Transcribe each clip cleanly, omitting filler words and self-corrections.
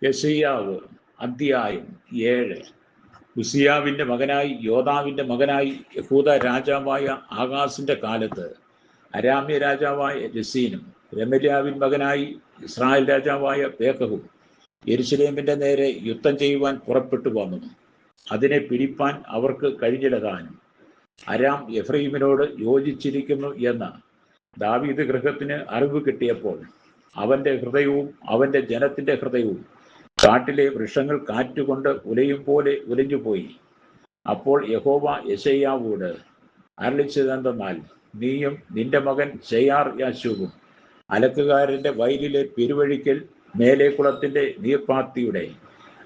യെശയ്യാവ് അധ്യായം 7. ഉസിയാവിന്റെ മകനായി യോദാവിന്റെ മകനായി യഹൂദ രാജാവായ ആഹാസിന്റെ കാലത്ത് അരാമ്യ രാജാവായ രെസീനും രമര്യാവിൻ മകനായി ഇസ്രായേൽ രാജാവായ പേക്കഹും യെരുശലേമിന്റെ നേരെ യുദ്ധം ചെയ്യുവാൻ പുറപ്പെട്ടു വന്നു. അതിനെ പിടിപ്പാൻ അവർക്ക് കഴിഞ്ഞിടതാനും അരാം എഫ്രയീമിനോട് യോജിച്ചിരിക്കുന്നു എന്ന് ദാവീദ് ഗൃഹത്തിന് അറിവ് കിട്ടിയപ്പോൾ അവന്റെ ഹൃദയവും അവന്റെ ജനത്തിന്റെ ഹൃദയവും കാട്ടിലെ വൃക്ഷങ്ങൾ കാറ്റുകൊണ്ട് ഉലയും പോലെ ഉലഞ്ഞുപോയി. അപ്പോൾ യഹോവ യെശയ്യാവോട് അരുളിച്ചതെന്തെന്നാൽ, നീയും നിന്റെ മകൻ ശെയാർ യാശൂബും അലക്കുകാരന്റെ വയലിലെ പെരുവഴിക്കൽ മേലെ കുളത്തിന്റെ നീർപ്പാത്തിയുടെ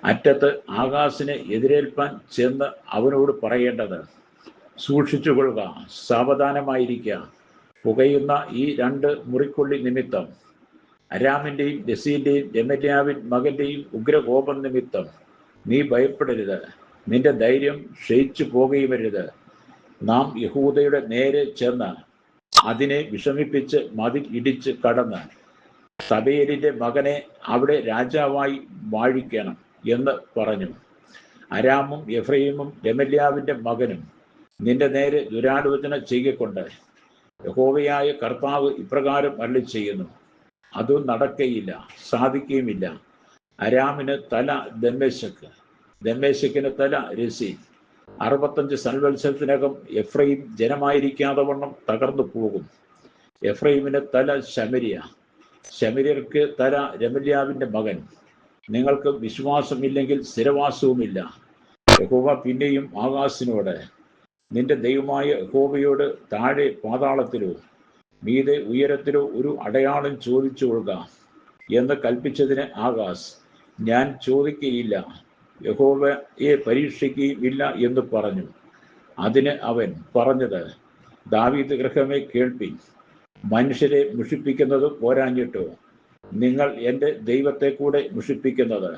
അറ്റത്ത് ആകാശിനെ എതിരേൽപ്പാൻ ചെന്ന് അവനോട് പറയേണ്ടത്, സൂക്ഷിച്ചുകൊള്ളുക, സാവധാനമായിരിക്കുക. പുകയുന്ന ഈ 2 മുറിക്കൊള്ളി നിമിത്തം, അരാമിന്റെയും രെസീന്റെയും രമര്യാവിൻ മകന്റെയും ഉഗ്രകോപം നിമിത്തം നീ ഭയപ്പെടരുത്, നിന്റെ ധൈര്യം ക്ഷയിച്ചു പോകുകയുമരുത്. നാം യഹൂദയുടെ നേരെ ചെന്ന് അതിനെ വിഷമിപ്പിച്ച് മതിൽ ഇടിച്ച് കടന്ന് തബേലിന്റെ മകനെ അവിടെ രാജാവായി വാഴിക്കണം എന്ന് പറഞ്ഞു. അരാമും എഫ്രയീമും രമര്യാവിന്റെ മകനും നിന്റെ നേരെ ദുരാലോചന ചെയ്യക്കൊണ്ട് യഹോവയായ കർത്താവ് ഇപ്രകാരം അരുളിച്ചെയ്യുന്നു, അത് നടക്കയില്ല, സാധിക്കുകയുമില്ല. അരാമിന് തല ദമ്മേശക്ക്, ദമ്മേശക്കിന് തല രെസീൻ. 65 സംവത്സരത്തിനകം എഫ്രയീം ജനമായിരിക്കാതെ വണ്ണം തകർന്നു പോകും. എഫ്രയീമിന് തല ശമര്യ, ശമര്യർക്ക് തല രമര്യാവിന്റെ മകൻ. നിങ്ങൾക്ക് വിശ്വാസമില്ലെങ്കിൽ സ്ഥിരവാസവുമില്ല. യഹോവ പിന്നെയും ആകാശിനോട്, നിന്റെ ദൈവമായ യഹോവയോട് താഴെ പാതാളത്തിലോ മീതെ ഉയരത്തിലോ ഒരു അടയാളം ചോദിച്ചു കൊള്ളുക എന്ന് കൽപ്പിച്ചതിന് ആകാശ്, ഞാൻ ചോദിക്കുകയില്ല, യഹോവയെ പരീക്ഷിക്കുകയും ഇല്ല എന്ന് പറഞ്ഞു. അതിന് അവൻ പറഞ്ഞത്, ദാവീദ് ഗൃഹമേ കേൾപ്പിൻ, മനുഷ്യരെ മുഷിപ്പിക്കുന്നത് പോരാഞ്ഞിട്ടോ നിങ്ങൾ എൻ്റെ ദൈവത്തെ കൂടെ മുഷിപ്പിക്കുന്നത്.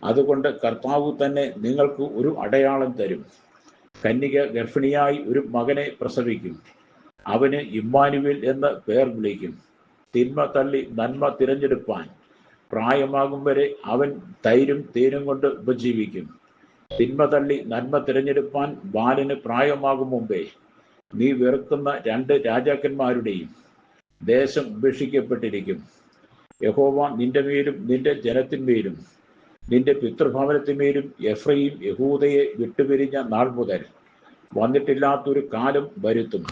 അതുകൊണ്ട് കർത്താവ് തന്നെ നിങ്ങൾക്ക് ഒരു അടയാളം തരും. കന്യക ഗർഭിണിയായി ഒരു മകനെ പ്രസവിക്കും. അവന് ഇമ്മാനുവേൽ എന്ന് പേർ വിളിക്കും. തിന്മ തള്ളി നന്മ തിരഞ്ഞെടുപ്പാൻ പ്രായമാകും വരെ അവൻ തൈരും തേനും കൊണ്ട് ഉപജീവിക്കും. തിന്മ തള്ളി നന്മ തിരഞ്ഞെടുപ്പാൻ ബാലന് പ്രായമാകും മുമ്പേ നീ വെറുക്കുന്ന 2 രാജാക്കന്മാരുടെയും ദേശം ഉപേക്ഷിക്കപ്പെട്ടിരിക്കും. യഹോവ നിന്റെ മേലും നിന്റെ ജനത്തിന്മേലും നിന്റെ പിതൃഭവനത്തിന്മേലും എഫ്രയീം യഹൂദയെ വിട്ടുപിരിഞ്ഞ നാൾ മുതൽ വന്നിട്ടില്ലാത്തൊരു കാലം വരുത്തും,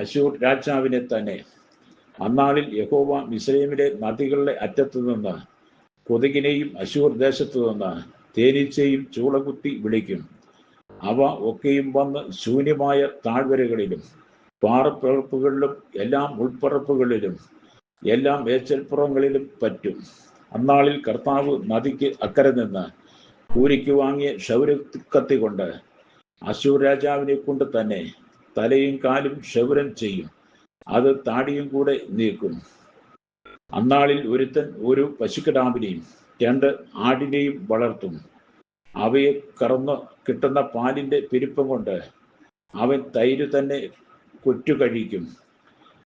അശൂർ രാജാവിനെ തന്നെ. അന്നാളിൽ യഹോവ മിസ്രയീമിലെ നദികളുടെ അറ്റത്തു നിന്ന് കൊതുകിനെയും അശൂർ ദേശത്തു നിന്ന് തേനീച്ചയും ചൂളകുത്തി വിളിക്കും. അവ ഒക്കെയും വന്ന് ശൂന്യമായ താഴ്വരകളിലും പാറപ്പുറപ്പുകളിലും എല്ലാം ഉൾപ്പറപ്പുകളിലും എല്ലാം മേച്ചൽപ്പുറങ്ങളിലും പറ്റും. അന്നാളിൽ കർത്താവ് നദിക്ക് അക്കരെ നിന്ന് കൂലിക്ക് വാങ്ങിയ ക്ഷൗരക്കത്തി കൊണ്ട് അശൂർ രാജാവിനെ കൊണ്ട് തന്നെ തലയും കാലും ക്ഷൗരം ചെയ്യും. അത് താടിയും കൂടെ നീക്കും. അന്നാളിൽ ഒരുത്തൻ ഒരു പശുക്കിടാവിനെയും 2 ആടിനെയും വളർത്തും. അവയെ കറന്ന് കിട്ടുന്ന പാലിന്റെ പെരുപ്പം കൊണ്ട് അവൻ തൈര് തന്നെ കൊറ്റുകഴിക്കും.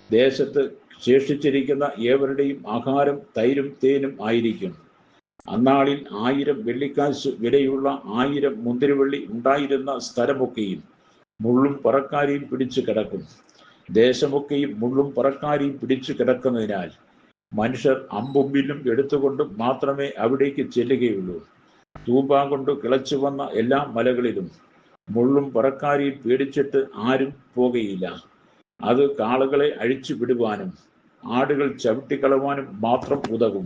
ദേശത്ത് ശേഷിച്ചിരിക്കുന്ന ഏവരുടെയും ആഹാരം തൈരും തേനും ആയിരിക്കും. അന്നാളിൽ 1000 വെള്ളിക്കാശ് വിലയുള്ള 1000 മുന്തിരിവള്ളി ഉണ്ടായിരുന്ന സ്ഥലമൊക്കെയും മുള്ളും പറക്കാരിയും പിടിച്ചു കിടക്കും. ദേശമൊക്കെയും മുള്ളും പറക്കാരിയും പിടിച്ചു കിടക്കുന്നതിനാൽ മനുഷ്യർ അമ്പും വില്ലും എടുത്തുകൊണ്ട് മാത്രമേ അവിടേക്ക് ചെല്ലുകയുള്ളൂ. തൂമ്പ കൊണ്ട് കിളച്ചു വന്ന എല്ലാ മലകളിലും മുള്ളും പറക്കാരിയും പേടിച്ചിട്ട് ആരും പോകുകയില്ല. അത് കാളകളെ അഴിച്ചു വിടുവാനും ആടുകൾ ചവിട്ടിക്കളവാനും മാത്രം ഉതകും.